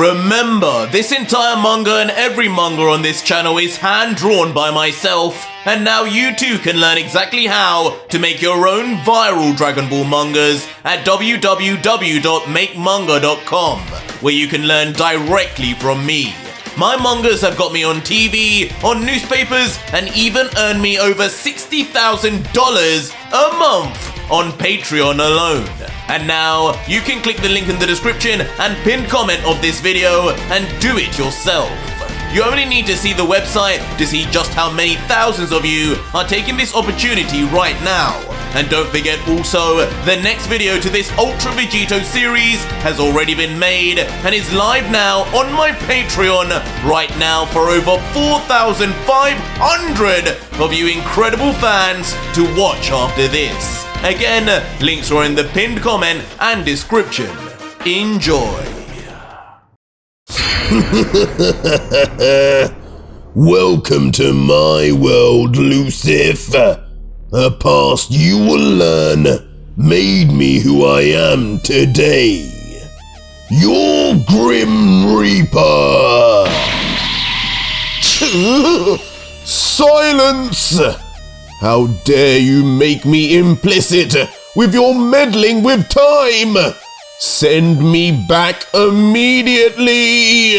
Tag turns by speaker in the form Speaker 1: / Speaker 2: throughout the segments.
Speaker 1: Remember, this entire manga and every manga on this channel is hand-drawn by myself, and now you too can learn exactly how to make your own viral Dragon Ball mangas at www.makemanga.com, where you can learn directly from me. My mangas have got me on TV, on newspapers, and even earned me over $60,000 a month on Patreon alone. And now, you can click the link in the description and pinned comment of this video and do it yourself. You only need to see the website to see just how many thousands of you are taking this opportunity right now. And don't forget also, the next video to this Ultra Vegito series has already been made and is live now on my Patreon right now for over 4,500 of you incredible fans to watch after this. Again, links are in the pinned comment and description. Enjoy.
Speaker 2: Welcome to my world, Lucifer. A past you will learn made me who I am today. Your Grim Reaper. Silence! How dare you make me implicit with your meddling with time! Send me back immediately!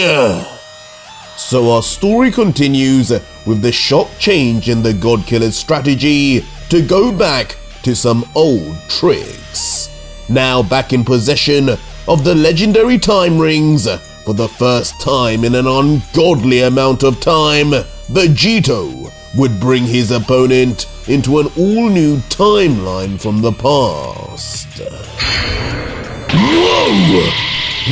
Speaker 2: So our story continues with the shock change in the God Killer's strategy to go back to some old tricks. Now back in possession of the legendary time rings, for the first time in an ungodly amount of time, Vegito would bring his opponent into an all-new timeline from the past. Whoa!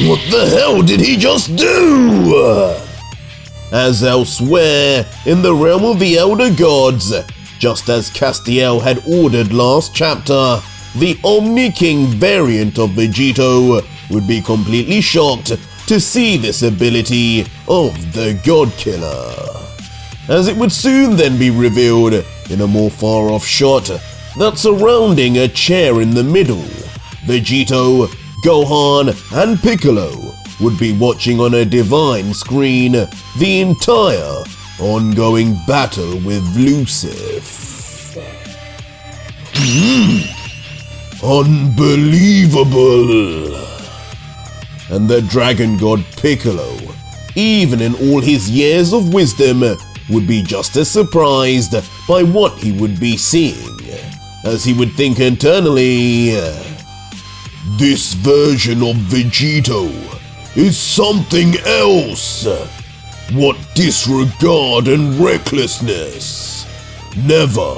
Speaker 2: What the hell did he just do? As elsewhere, in the realm of the Elder Gods, just as Castiel had ordered last chapter, the Omni King variant of Vegito would be completely shocked to see this ability of the God Killer, as it would soon then be revealed in a more far-off shot that surrounding a chair in the middle, Vegito, Gohan, and Piccolo would be watching on a divine screen the entire ongoing battle with Lucifer. Unbelievable! And the Dragon God Piccolo, even in all his years of wisdom, would be just as surprised by what he would be seeing, as he would think internally, this version of Vegito is something else. What disregard and recklessness. Never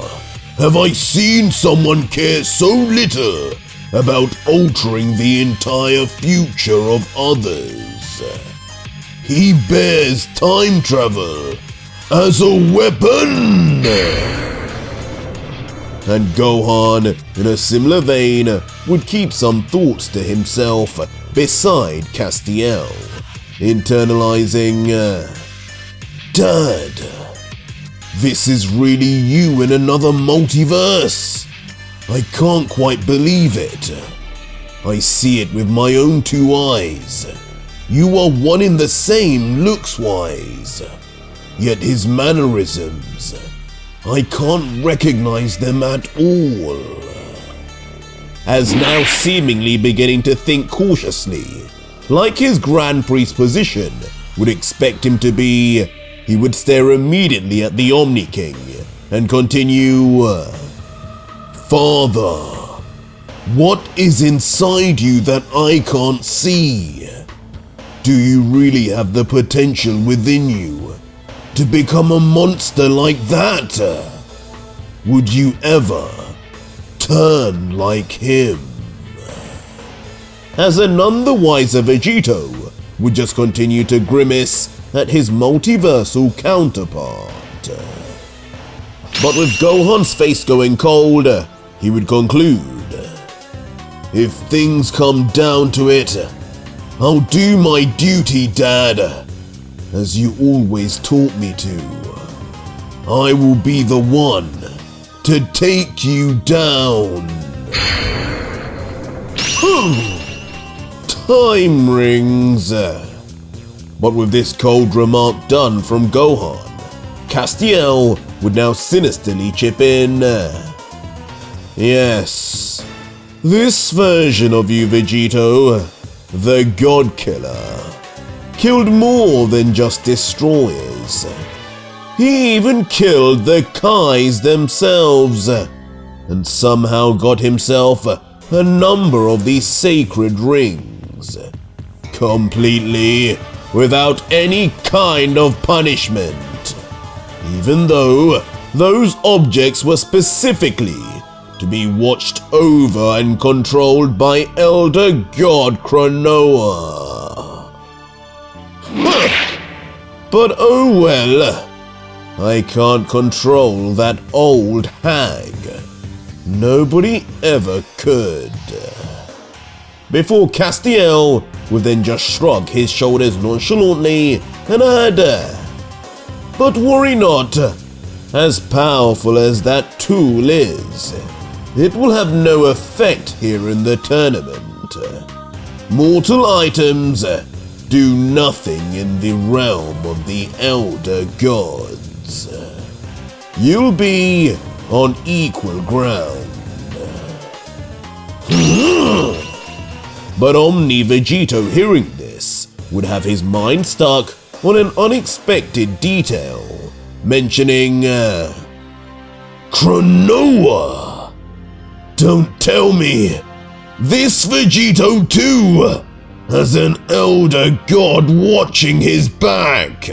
Speaker 2: have I seen someone care so little about altering the entire future of others. He bears time travel as a weapon! And Gohan, in a similar vein, would keep some thoughts to himself beside Castiel, internalizing, Dad, this is really you in another multiverse. I can't quite believe it. I see it with my own two eyes. You are one in the same looks-wise. Yet his mannerisms, I can't recognize them at all. As now seemingly beginning to think cautiously, like his Grand Priest position would expect him to be, he would stare immediately at the Omni King and continue, Father, what is inside you that I can't see? Do you really have the potential within you to become a monster like that? Would you ever turn like him? As a none the wiser Vegito would just continue to grimace at his multiversal counterpart. But with Gohan's face going cold, he would conclude, if things come down to it, I'll do my duty, Dad, as you always taught me to. I will be the one to take you down. Time rings. But with this cold remark done from Gohan, Castiel would now sinisterly chip in. Yes, this version of you, Vegito, the God Killer, killed more than just destroyers. He even killed the Kais themselves, and somehow got himself a number of these sacred rings, completely without any kind of punishment, even though those objects were specifically to be watched over and controlled by Elder God Cronoa. But oh well, I can't control that old hag. Nobody ever could. Before Castiel would then just shrug his shoulders nonchalantly and add, but worry not, as powerful as that tool is, it will have no effect here in the tournament. Mortal items do nothing in the realm of the Elder Gods. You'll be on equal ground. But Omni Vegito, hearing this, would have his mind stuck on an unexpected detail, mentioning Cronoa. Don't tell me this Vegito too has an Elder God watching his back.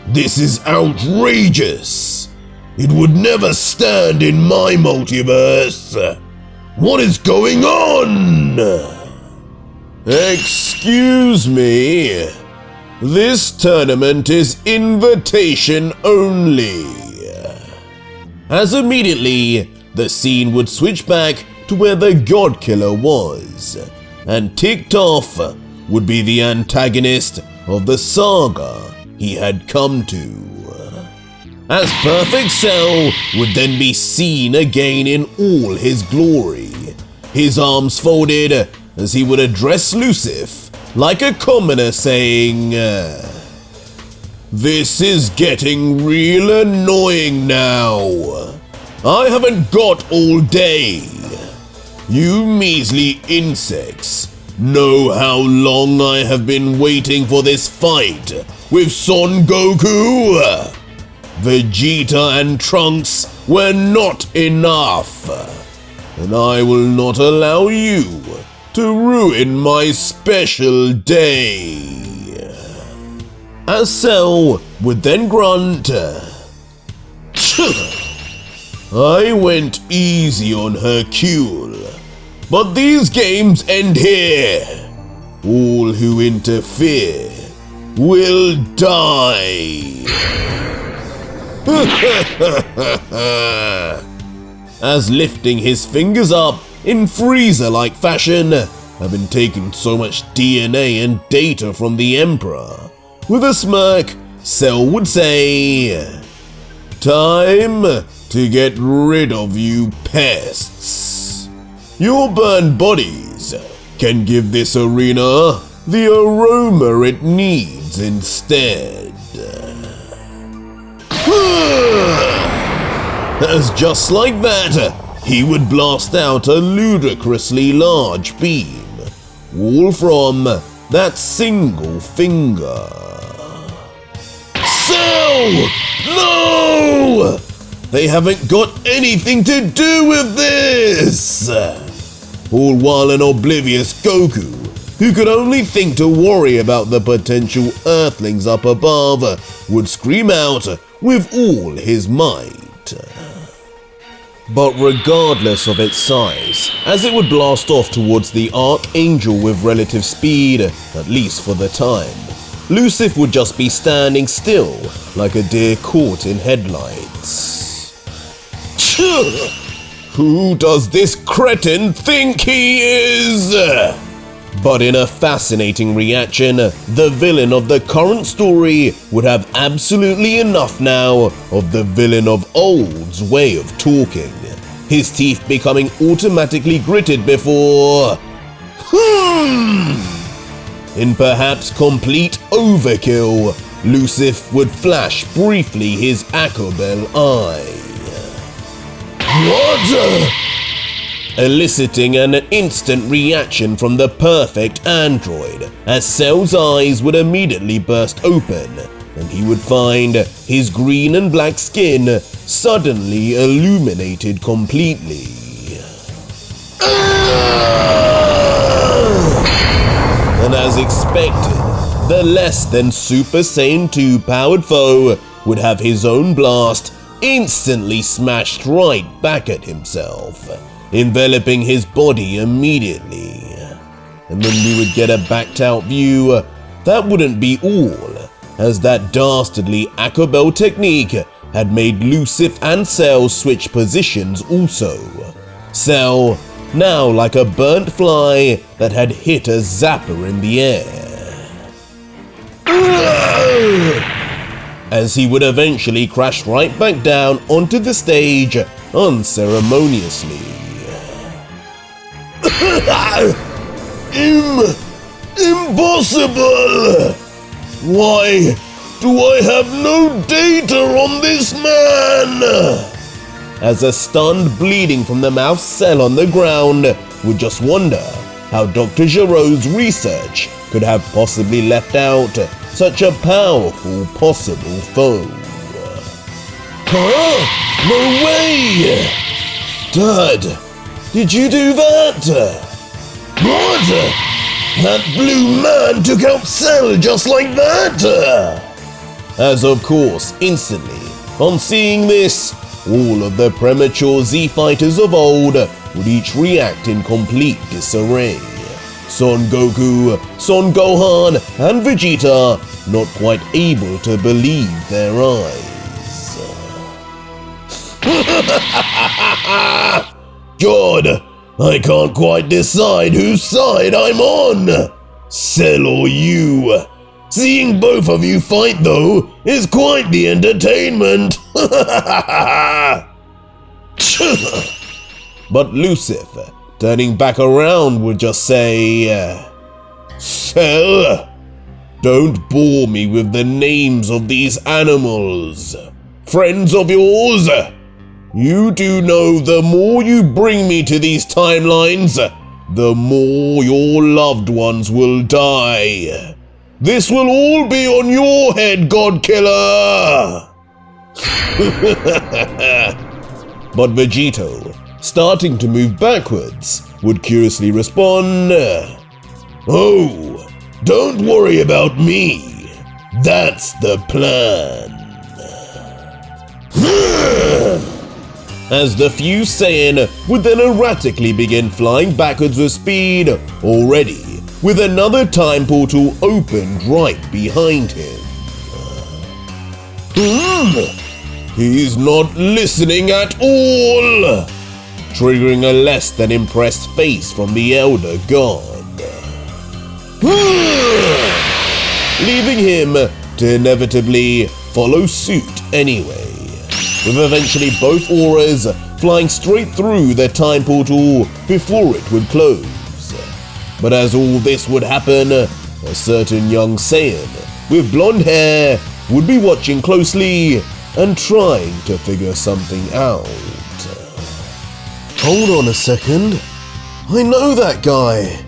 Speaker 2: This is outrageous. It would never stand in my multiverse. What is going on? Excuse me. This tournament is invitation only. As immediately, the scene would switch back to where the God Killer was, and ticked off would be the antagonist of the saga he had come to. As Perfect Cell would then be seen again in all his glory, his arms folded as he would address Lucif like a commoner, saying, "This is getting real annoying now. I haven't got all day. You measly insects know how long I have been waiting for this fight with Son Goku? Vegeta and Trunks were not enough, and I will not allow you to ruin my special day." As Cell would then grunt, "I went easy on Hercule, but these games end here. All who interfere will die." As lifting his fingers up in Frieza-like fashion, having taken so much DNA and data from the Emperor, with a smirk, Cell would say, "Time to get rid of you pests. Your burned bodies can give this arena the aroma it needs instead." As just like that, he would blast out a ludicrously large beam, all from that single finger. Cell! No! They haven't got anything to do with this! All while an oblivious Goku, who could only think to worry about the potential Earthlings up above, would scream out with all his might. But regardless of its size, as it would blast off towards the Archangel with relative speed, at least for the time, Lucif would just be standing still like a deer caught in headlights. Who does this cretin think he is? But in a fascinating reaction, the villain of the current story would have absolutely enough now of the villain of old's way of talking, his teeth becoming automatically gritted before In perhaps complete overkill, Lucif would flash briefly his Akobel eye. What? Eliciting an instant reaction from the perfect android, as Cell's eyes would immediately burst open, and he would find his green and black skin suddenly illuminated completely. And as expected, the less than Super Saiyan 2 powered foe would have his own blast instantly smashed right back at himself, enveloping his body immediately. And when we would get a backed out view, that wouldn't be all, as that dastardly Akobel technique had made Lucif and Cell switch positions also. Cell now like a burnt fly that had hit a zapper in the air. As he would eventually crash right back down onto the stage unceremoniously. Impossible! Why do I have no data on this man? As a stunned, bleeding from the mouth Cell on the ground would just wonder how Dr. Giroud's research could have possibly left out such a powerful possible foe. Huh? No way! Dad, did you do that? What? That blue man took out Cell just like that? As of course, instantly, on seeing this, all of the premature Z-fighters of old would each react in complete disarray. Son Goku, Son Gohan, and Vegeta not quite able to believe their eyes. God, I can't quite decide whose side I'm on. Cell or you. Seeing both of you fight, though, is quite the entertainment. But Lucif, turning back around, would just say, Cell, don't bore me with the names of these animals. Friends of yours, you do know the more you bring me to these timelines, the more your loved ones will die. This will all be on your head, Godkiller! But Vegito, starting to move backwards, would curiously respond, Oh, don't worry about me. That's the plan. As the fused Saiyan would then erratically begin flying backwards with speed, already with another time portal opened right behind him. He's not listening at all, triggering a less than impressed face from the Elder God. Leaving him to inevitably follow suit anyway, with eventually both auras flying straight through the time portal before it would close. But as all this would happen, a certain young Saiyan with blonde hair would be watching closely and trying to figure something out. Hold on a second. I know that guy.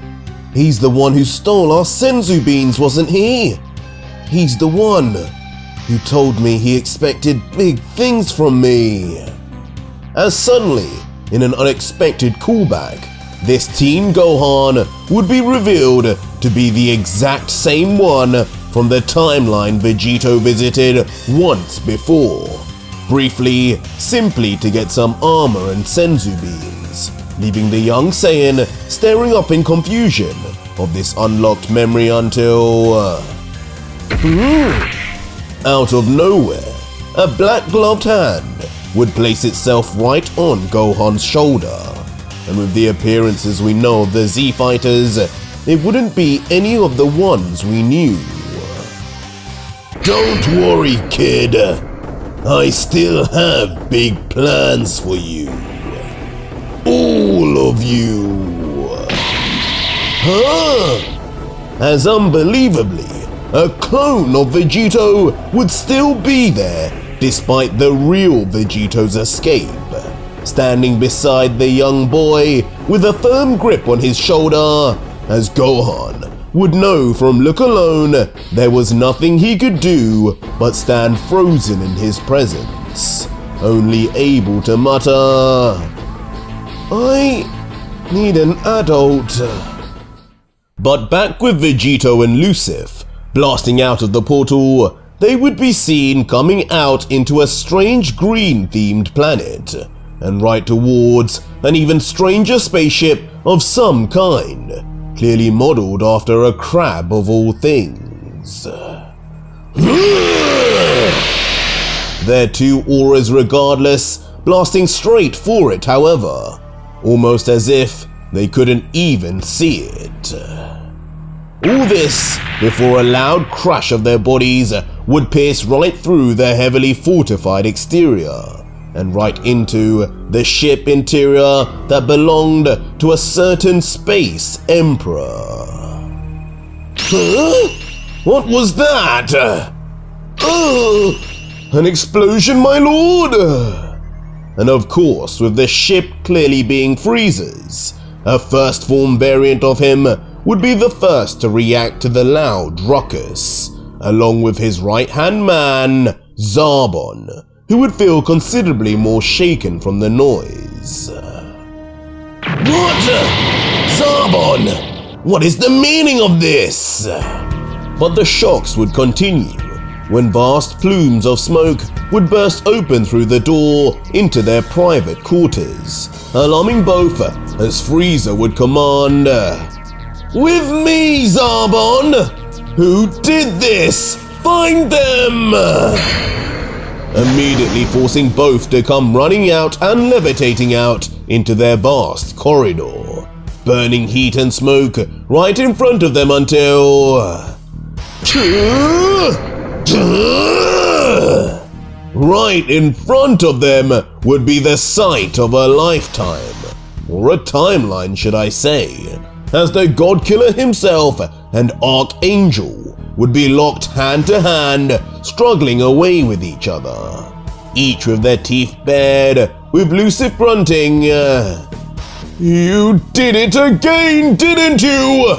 Speaker 2: He's the one who stole our Senzu beans, wasn't he? He's the one who told me he expected big things from me. As suddenly, in an unexpected callback, this Teen Gohan would be revealed to be the exact same one from the timeline Vegito visited once before, briefly, simply to get some armor and Senzu beans, leaving the young Saiyan staring up in confusion of this unlocked memory until... out of nowhere, a black-gloved hand would place itself right on Gohan's shoulder. And with the appearances we know of the Z-Fighters, it wouldn't be any of the ones we knew. Don't worry, kid. I still have big plans for you. All of you. Huh? as unbelievably, a clone of Vegito would still be there despite the real Vegito's escape, standing beside the young boy with a firm grip on his shoulder, as Gohan would know from look alone there was nothing he could do but stand frozen in his presence, only able to mutter, "I need an adult." But back with Vegito and Lucif, blasting out of the portal, they would be seen coming out into a strange green-themed planet, and right towards an even stranger spaceship of some kind, clearly modeled after a crab of all things. Their two auras regardless, blasting straight for it however, almost as if they couldn't even see it. All this before a loud crash of their bodies would pierce right through their heavily fortified exterior and right into the ship interior that belonged to a certain space emperor. Huh? What was that? Oh, an explosion, my lord! And of course, with the ship clearly being Frieza's, a first form variant of him would be the first to react to the loud ruckus, along with his right-hand man, Zarbon, who would feel considerably more shaken from the noise. What? Zarbon! What is the meaning of this? But the shocks would continue when vast plumes of smoke would burst open through the door into their private quarters, alarming both as Frieza would command, "With me, Zarbon! Who did this? Find them!" Immediately forcing both to come running out and levitating out into their vast corridor, burning heat and smoke right in front of them until... right in front of them would be the sight of a lifetime, or a timeline should I say, as the God Killer himself and Archangel would be locked hand to hand, struggling away with each other, each with their teeth bared, with Lucif grunting, "You did it again, didn't you?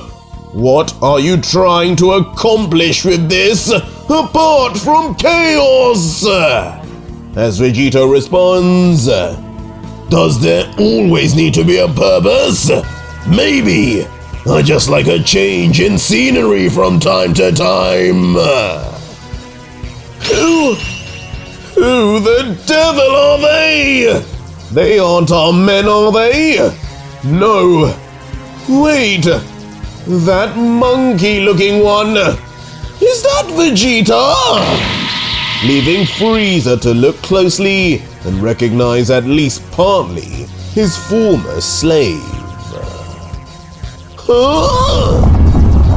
Speaker 2: What are you trying to accomplish with this, apart from chaos?" As Vegito responds, "Does there always need to be a purpose? Maybe I just like a change in scenery from time to time." Who the devil are they? They aren't our men, are they? No. Wait, that monkey-looking one, is that Vegeta? Leaving Frieza to look closely and recognize at least partly his former slave.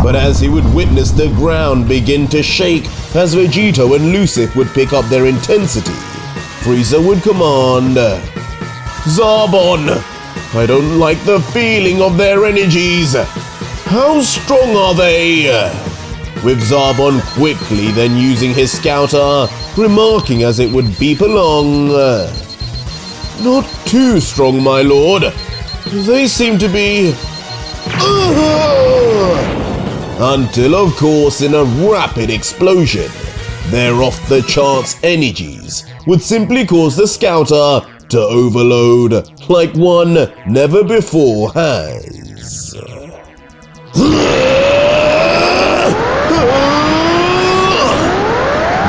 Speaker 2: But as he would witness the ground begin to shake as Vegito and Lucif would pick up their intensity, Frieza would command, "Zarbon, I don't like the feeling of their energies. How strong are they?" With Zarbon quickly then using his scouter, remarking as it would beep along, "Not too strong, my lord. They seem to be..." Until, of course, in a rapid explosion, their off-the-charts energies would simply cause the scouter to overload like one never before has.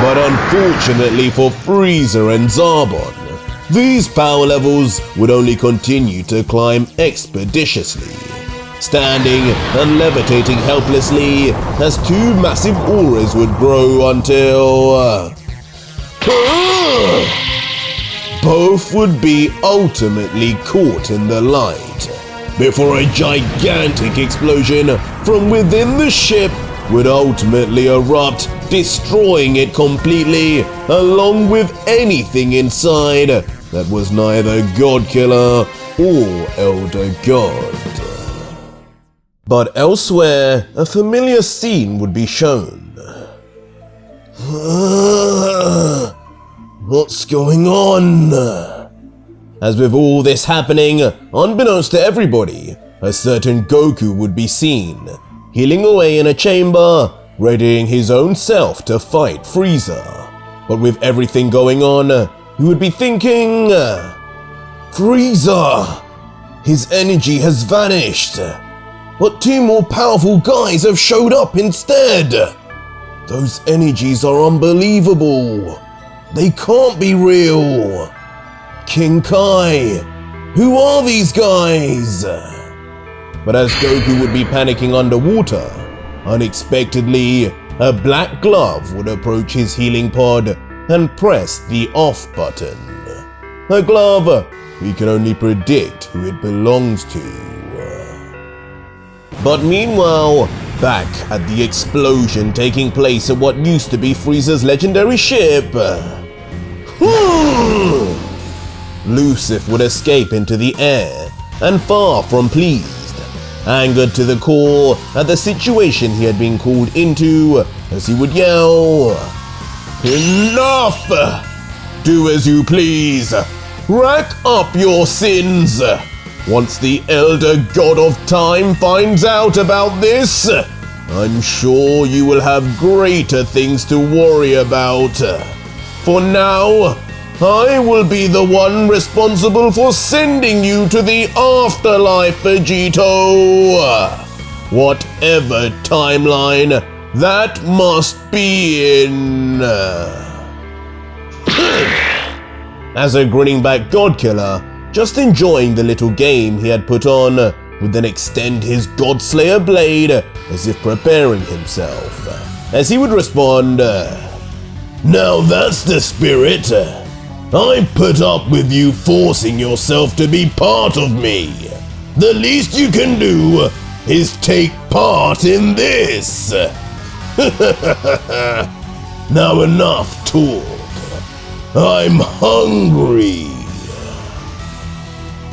Speaker 2: But unfortunately for Frieza and Zarbon, these power levels would only continue to climb expeditiously, standing and levitating helplessly as two massive auras would grow until... both would be ultimately caught in the light, before a gigantic explosion from within the ship would ultimately erupt, destroying it completely, along with anything inside that was neither God Killer or Elder God. But elsewhere, a familiar scene would be shown. What's going on? As with all this happening, unbeknownst to everybody, a certain Goku would be seen, healing away in a chamber, readying his own self to fight Frieza. But with everything going on, he would be thinking, Frieza! His energy has vanished, but two more powerful guys have showed up instead. Those energies are unbelievable. They can't be real. King Kai, who are these guys? But as Goku would be panicking underwater, unexpectedly, a black glove would approach his healing pod and press the off button. A glove we can only predict who it belongs to. But meanwhile, back at the explosion taking place at what used to be Frieza's legendary ship, Lucif would escape into the air, and far from pleased, angered to the core at the situation he had been called into, as he would yell, "Enough! Do as you please! Rack up your sins! Once the Elder God of Time finds out about this, I'm sure you will have greater things to worry about. For now, I will be the one responsible for sending you to the afterlife, Vegito. Whatever timeline that must be in." As a grinning back Godkiller, just enjoying the little game he had put on, would then extend his Godslayer blade as if preparing himself, as he would respond, "Now that's the spirit. I put up with you forcing yourself to be part of me. The least you can do is take part in this." Now enough talk. I'm hungry.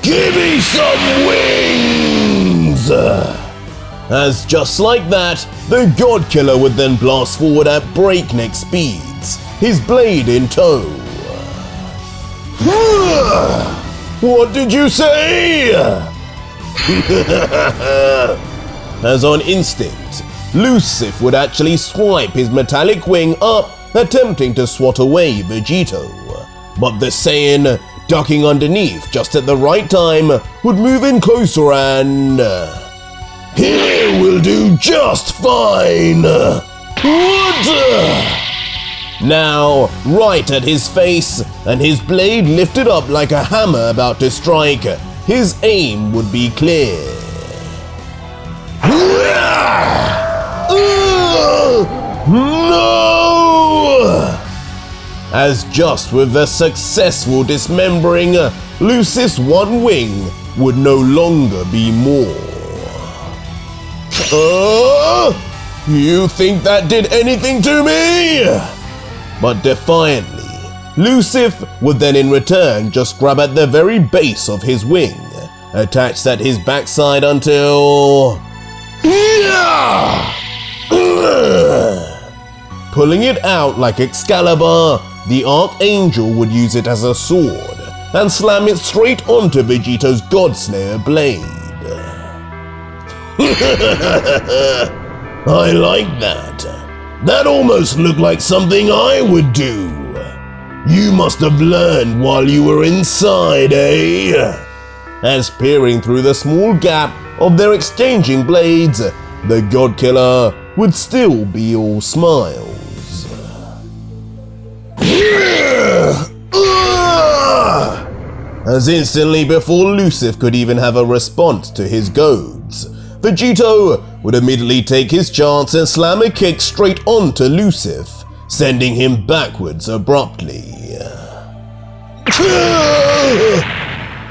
Speaker 2: Give me some wings! As just like that, the Godkiller would then blast forward at breakneck speeds, his blade in tow. What did you say? As on instinct, Lucif would actually swipe his metallic wing up, attempting to swat away Vegito. But the Saiyan, ducking underneath just at the right time, would move in closer and... "Here will do just fine! What?" Now, right at his face, and his blade lifted up like a hammer about to strike, his aim would be clear. No! As just with the successful dismembering, Lucif's one wing would no longer be more. You think that did anything to me? But defiantly, Lucif would then in return just grab at the very base of his wing, attached at his backside until... Pulling it out like Excalibur, the Archangel would use it as a sword and slam it straight onto Vegito's Godslayer blade. I like that. That almost looked like something I would do. You must have learned while you were inside, eh? As peering through the small gap of their exchanging blades, the Godkiller would still be all smiles. As instantly before Lucif could even have a response to his goads, Vegito would immediately take his chance and slam a kick straight onto Lucif, sending him backwards abruptly.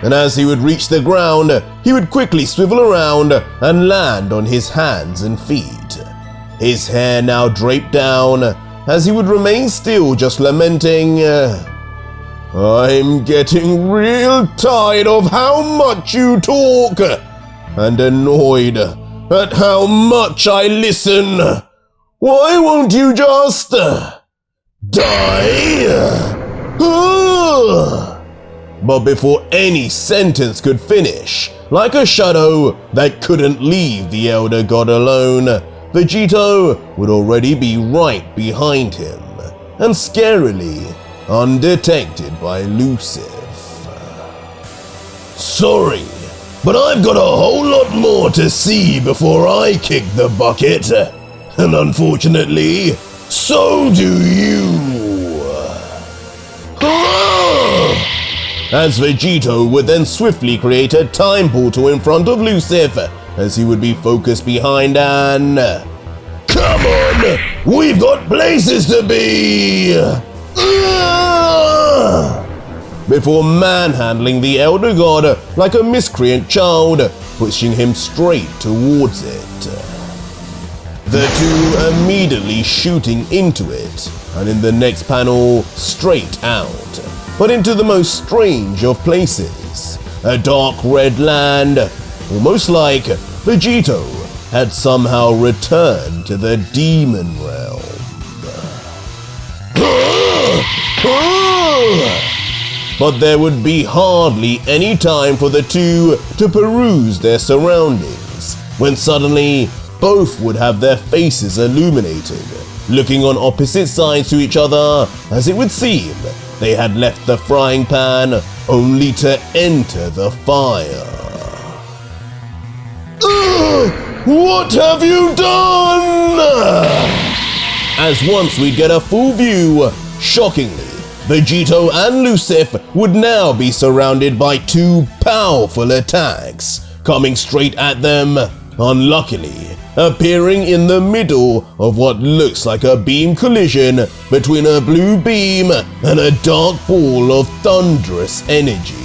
Speaker 2: And as he would reach the ground, he would quickly swivel around and land on his hands and feet, his hair now draped down, as he would remain still just lamenting, "I'm getting real tired of how much you talk, and annoyed at how much I listen. Why won't you just die? But before any sentence could finish, like a shadow that couldn't leave the Elder God alone, Vegito would already be right behind him, and scarily undetected by Lucifer. Sorry, but I've got a whole lot more to see before I kick the bucket, and unfortunately, so do you. As Vegito would then swiftly create a time portal in front of Lucifer, as he would be focused behind an... Come on! We've got places to be! Before manhandling the Elder God like a miscreant child, pushing him straight towards it. The two immediately shooting into it, and in the next panel, straight out, but into the most strange of places, a dark red land, almost like Vegito had somehow returned to the demon realm. But there would be hardly any time for the two to peruse their surroundings, when suddenly both would have their faces illuminated, looking on opposite sides to each other, as it would seem they had left the frying pan only to enter the fire. What have you done? As once we'd get a full view, shockingly, Vegito and Lucifer would now be surrounded by two powerful attacks, coming straight at them, unluckily appearing in the middle of what looks like a beam collision between a blue beam and a dark ball of thunderous energy.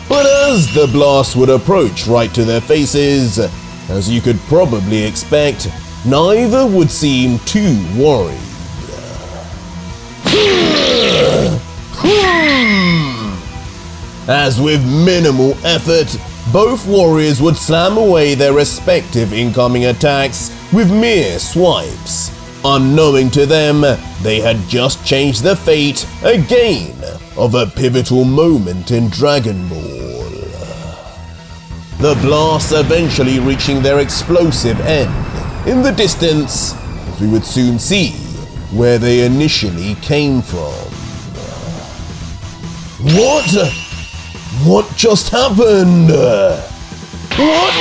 Speaker 2: But as the blast would approach right to their faces, as you could probably expect, neither would seem too worried. As with minimal effort, both warriors would slam away their respective incoming attacks with mere swipes. Unknowing to them, they had just changed the fate again of a pivotal moment in Dragon Ball. The blasts eventually reaching their explosive end in the distance, as we would soon see where they initially came from. What just happened? What?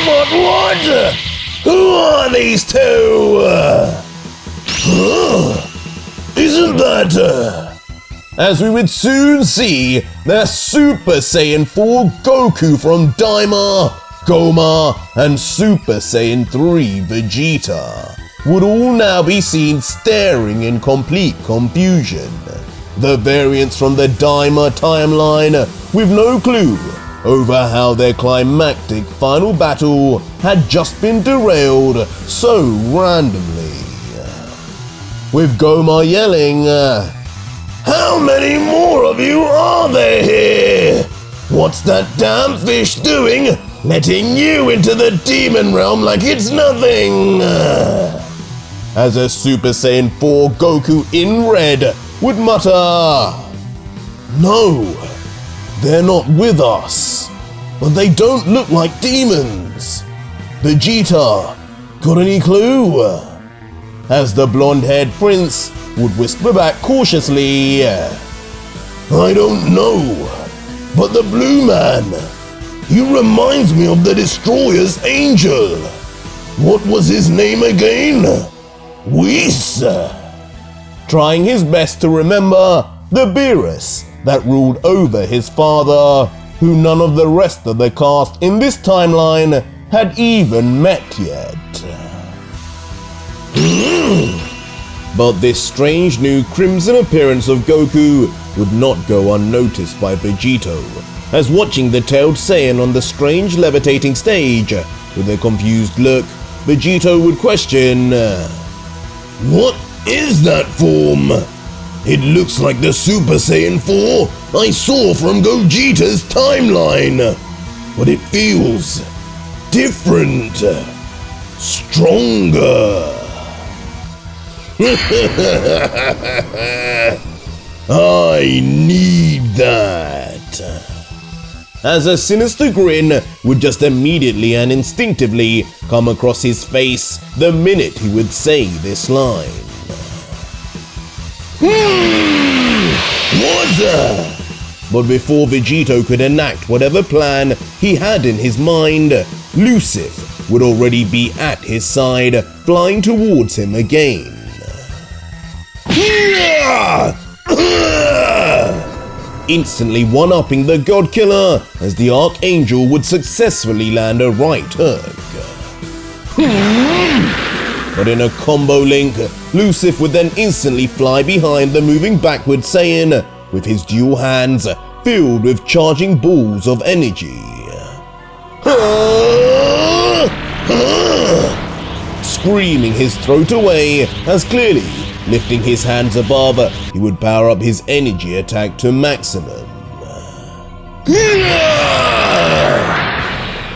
Speaker 2: Who are these two? Isn't that... As we would soon see, the Super Saiyan 4 Goku from Daima, Goma, and Super Saiyan 3 Vegeta would all now be seen staring in complete confusion. The variants from the Daima timeline with no clue over how their climactic final battle had just been derailed so randomly. With Goma yelling, "How many more of you are there here? What's that damn fish doing, letting you into the demon realm like it's nothing?" As a Super Saiyan 4 Goku in red would mutter, "No, they're not with us, but they don't look like demons. Vegeta, got any clue?" As the blonde-haired prince would whisper back cautiously, "I don't know, but the blue man, he reminds me of the Destroyer's angel. What was his name again? Whis." Trying his best to remember the Beerus that ruled over his father, who none of the rest of the cast in this timeline had even met yet. But this strange new crimson appearance of Goku would not go unnoticed by Vegito, as watching the tailed Saiyan on the strange levitating stage, with a confused look, Vegito would question, "What is that form? It looks like the Super Saiyan 4 I saw from Gogeta's timeline, but it feels different, stronger. I need that. As a sinister grin would just immediately and instinctively come across his face the minute he would say this line. What? But before Vegito could enact whatever plan he had in his mind, Lucif would already be at his side, flying towards him again. Instantly one-upping the God Killer as the Archangel would successfully land a right hook. But in a combo link, Lucif would then instantly fly behind the moving backward Saiyan with his dual hands filled with charging balls of energy. Screaming his throat away as clearly lifting his hands above, he would power up his energy attack to maximum.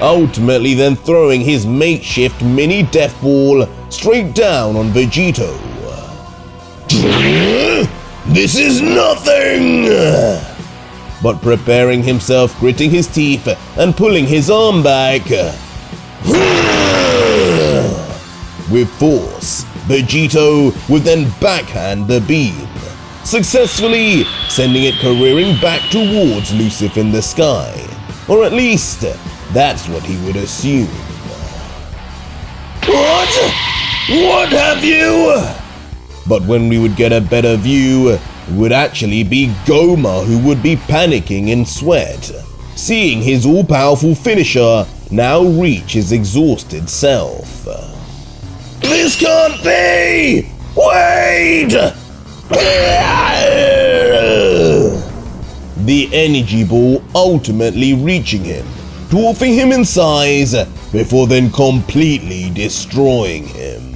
Speaker 2: Ultimately then throwing his makeshift mini death ball straight down on Vegito. This is nothing! But preparing himself, gritting his teeth and pulling his arm back. With force, Vegito would then backhand the beam, successfully sending it careering back towards Lucif in the sky. Or at least, that's what he would assume. What? What have you? But when we would get a better view, it would actually be Goma who would be panicking in sweat, seeing his all-powerful finisher now reach his exhausted self. This can't be! Wait! The energy ball ultimately reaching him, dwarfing him in size, before then completely destroying him.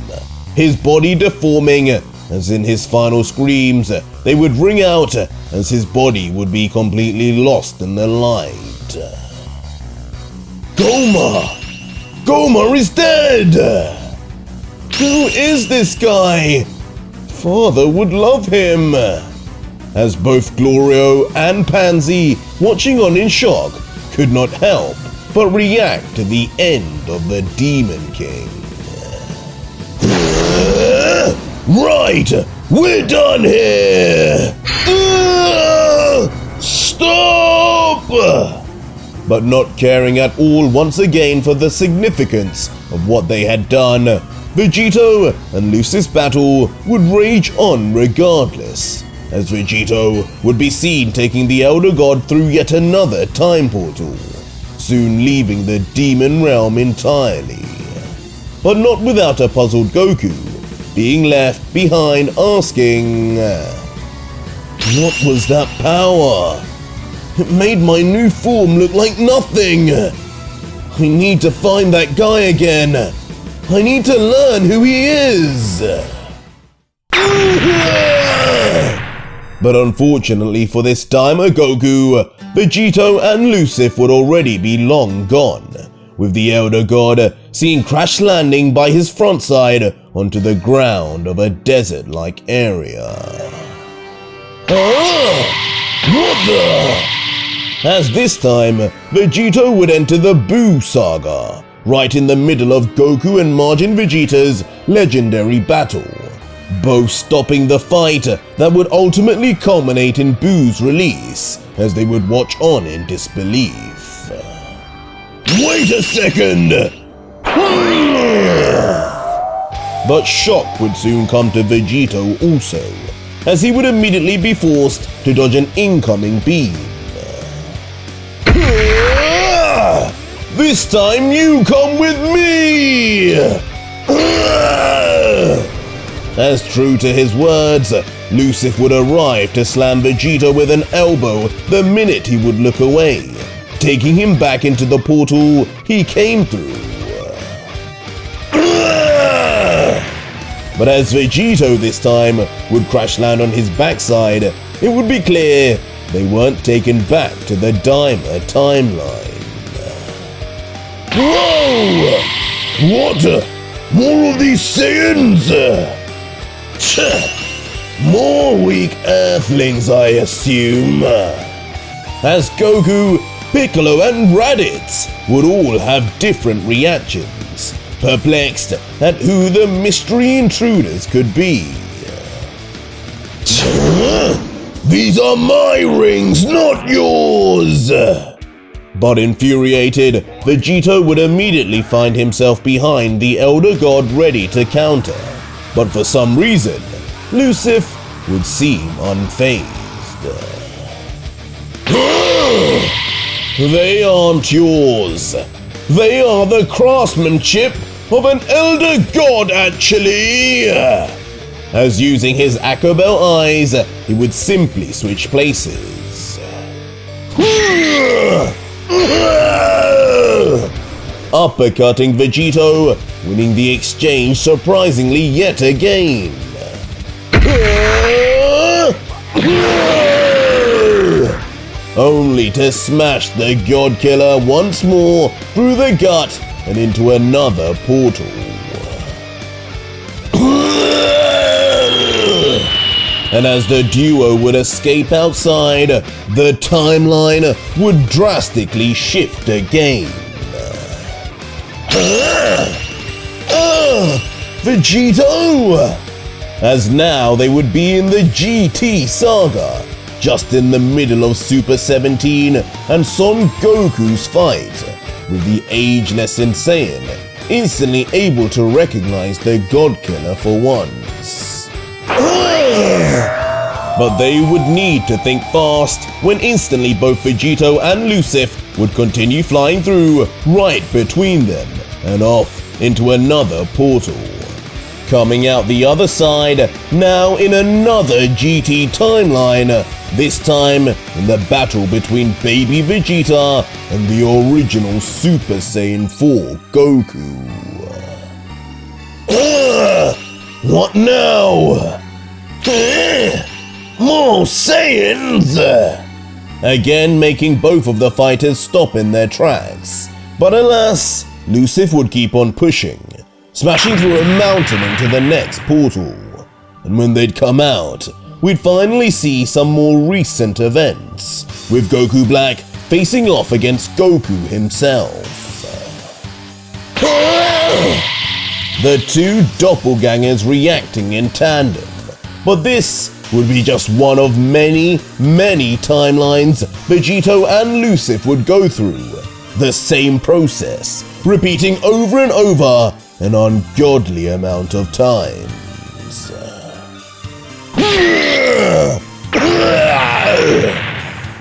Speaker 2: His body deforming, as in his final screams, they would ring out as his body would be completely lost in the light. Goma! Goma is dead! Who is this guy? Father would love him. As both Glorio and Pansy, watching on in shock, could not help but react to the end of the Demon King. Right, we're done here! Stop! But not caring at all once again for the significance of what they had done, Vegito and Lucif's battle would rage on regardless, as Vegito would be seen taking the Elder God through yet another time portal, soon leaving the demon realm entirely. But not without a puzzled Goku being left behind asking, what was that power? It made my new form look like nothing. I need to find that guy again. I need to learn who he is. But unfortunately for this Daima Goku, Vegito and Lucif would already be long gone, with the Elder God seen crash landing by his front side onto the ground of a desert-like area. What the? As this time, Vegito would enter the Buu Saga, right in the middle of Goku and Majin Vegeta's legendary battle, both stopping the fight that would ultimately culminate in Buu's release, as they would watch on in disbelief. Wait a second! But shock would soon come to Vegito also, as he would immediately be forced to dodge an incoming beam. This time you come with me! As true to his words, Lucif would arrive to slam Vegeta with an elbow the minute he would look away, taking him back into the portal he came through. But as Vegito this time would crash land on his backside, it would be clear they weren't taken back to the Daima timeline. Whoa! What? More of these Saiyans? More weak Earthlings, I assume. As Goku, Piccolo, and Raditz would all have different reactions, perplexed at who the mystery intruders could be. These are my rings, not yours! But infuriated, Vegito would immediately find himself behind the Elder God ready to counter. But for some reason, Lucif would seem unfazed. They aren't yours. They are the craftsmanship of an Elder God, actually. As using his Akobel eyes, he would simply switch places. Uppercutting Vegito, winning the exchange surprisingly yet again. Only to smash the God Killer once more through the gut and into another portal. And as the duo would escape outside, the timeline would drastically shift again. Vegito! As now they would be in the GT saga, just in the middle of Super 17 and Son Goku's fight, with the ageless Saiyan instantly able to recognize the God Killer for once. But they would need to think fast when instantly both Vegito and Lucif would continue flying through right between them and off into another portal. Coming out the other side, now in another GT timeline, this time in the battle between baby Vegeta and the original Super Saiyan 4 Goku. What now? More Saiyans! Again making both of the fighters stop in their tracks. But alas, Lucif would keep on pushing, smashing through a mountain into the next portal. And when they'd come out, we'd finally see some more recent events, with Goku Black facing off against Goku himself. The two doppelgangers reacting in tandem, but this would be just one of many, many timelines Vegito and Lucif would go through. The same process, repeating over and over an ungodly amount of times.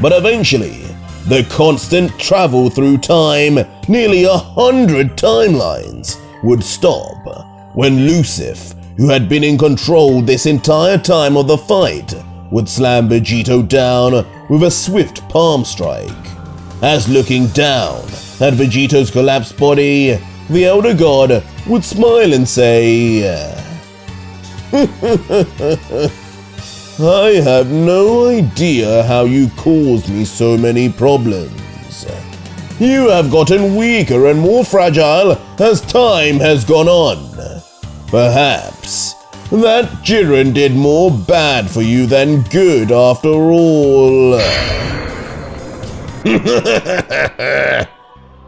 Speaker 2: But eventually, the constant travel through time, nearly 100 timelines, would stop when Lucif, who had been in control this entire time of the fight, would slam Vegito down with a swift palm strike. As looking down at Vegito's collapsed body, the Elder God would smile and say, I have no idea how you caused me so many problems. You have gotten weaker and more fragile as time has gone on. Perhaps that Jiren did more bad for you than good after all.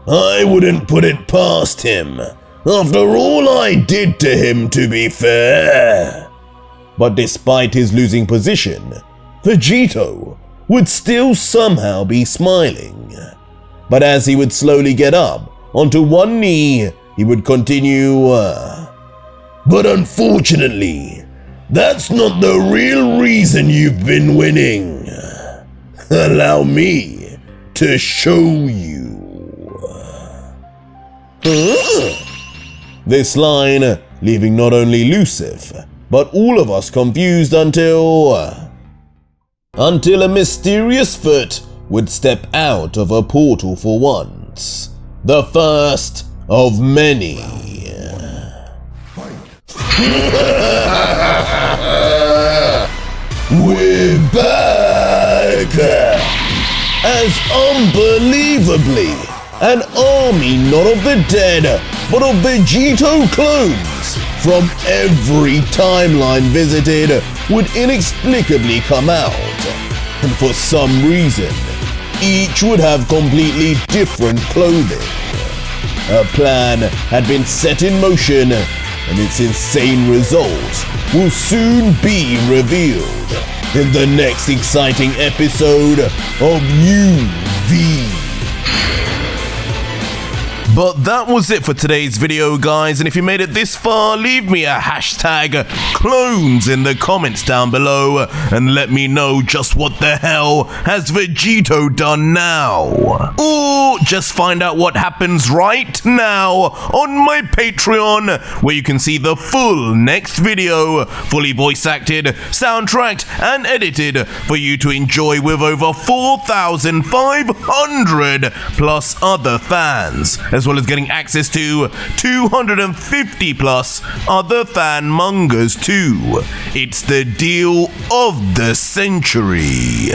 Speaker 2: I wouldn't put it past him. After all I did to him, to be fair. But despite his losing position, Vegito would still somehow be smiling. But as he would slowly get up onto one knee, he would continue, But unfortunately, that's not the real reason you've been winning. Allow me to show you. This line leaving not only Lucif, but all of us confused until a mysterious foot would step out of a portal for once. The first of many. We're back! As unbelievably, An army not of the dead, but of Vegito clones from every timeline visited would inexplicably come out. And for some reason, each would have completely different clothing. A plan had been set in motion, and its insane results will soon be revealed in the next exciting episode of UV.
Speaker 1: But that was it for today's video, guys, and if you made it this far, leave me a hashtag clones in the comments down below and let me know just what the hell has Vegito done now. Or just find out what happens right now on my Patreon, where you can see the full next video, fully voice acted, soundtracked and edited for you to enjoy with over 4,500 plus other fans, as well as getting access to 250 plus other fan mangas too. It's the deal of the century.